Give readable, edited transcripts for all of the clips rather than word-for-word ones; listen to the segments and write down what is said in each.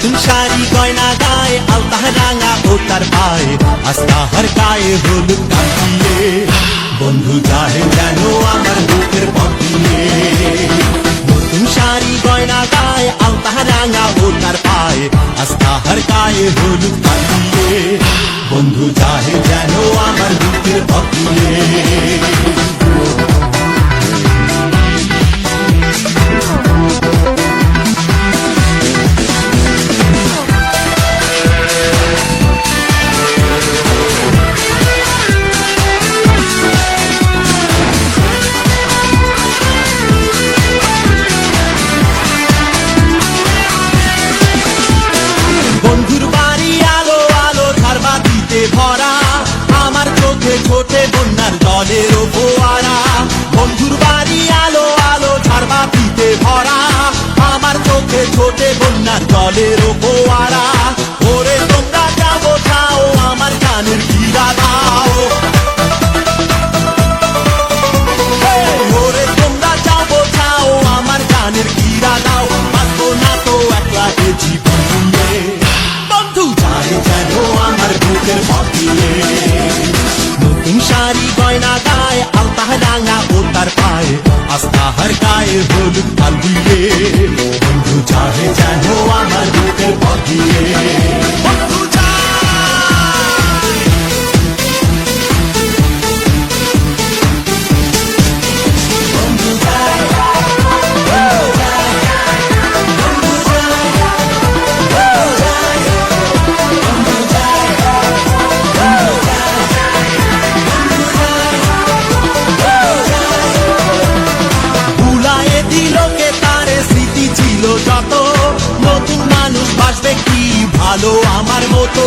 নতুন শাড়ি গয়না গায়ে আলতা রাঙা ও তার পায়ে আস্তাহার গায়ে হলুদ কাটিয়ে বন্ধু যাহে যেন আমার বুকের পথিয়ে নতুন শাড়ি গয়না গায়ে আলতা রাঙা ও তার পায়ে আস্তাহার গায়ে হলুদ কাটিয়ে বন্ধু যাহে যেন আমার বুকের পথিয়ে বন্ধুর বাড়ি আলো আলো ঝাড়বাতিতে ভরা আমার চোখে ছোটে বন্যার জলের ফোয়ারা বন্ধুর বাড়ি আলো আলো ঝাড়বাতিতে ভরা আমার চোখে ছোটে বন্যার জলের ফোয়ারা ওরে তোমরা যাবো যাও আমার কানের ঘিরা দাও ওরে তোমরা যাবো যাও আমার কানের ঘিরা দাও বাঁচবো না তো একলা এ জীবন বন্ধু যায় যেন আমার বুকের পথিয়ে নতুন শাড়ি গয়না গায়ে আলতা রাঙা ও তার পায়ে আস্তাহার গায়ে হলুদ কালিয়ে বন্ধু যায় যেন আমার বুকের পথিয়ে বন্ধু যত নতুন মানুষ বাসবে কি ভালো আমার মতো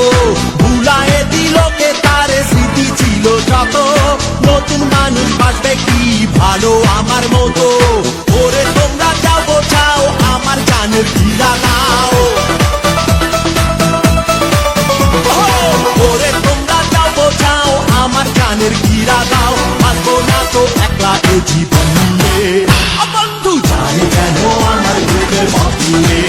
ভুলায়ে দিল কে তারে স্মৃতি ছিল যত নতুন মানুষ বাসবে কি ভালো আমার মতো ওরে তোমরা যাবো চাও আমার কানের ঘিরা দাও ওরে তোমরা যাবো চাও আমার কানের ঘিরা দাও বাঁচবো না তো একলা এ জীবন নিয়ে বন্ধু যায় যেন আমার বুকের পথিয়ে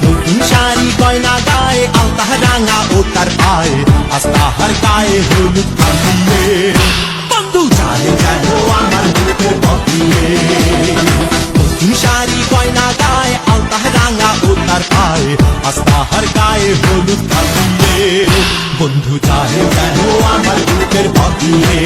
নতুন শাড়ি গয়না গায়ে আলতা রাঙা ও তার পায়ে আস্তাহার গায়ে হলুদ কাটিয়ে বন্ধু যায় যেন আমার বুকের পথিয়ে নতুন শাড়ি গয়না গায়ে আলতা রাঙা ও তার পায়ে আস্তাহার গায়ে হলুদ কাটিয়ে বন্ধু যায় যেন আমার বুকের পথিয়ে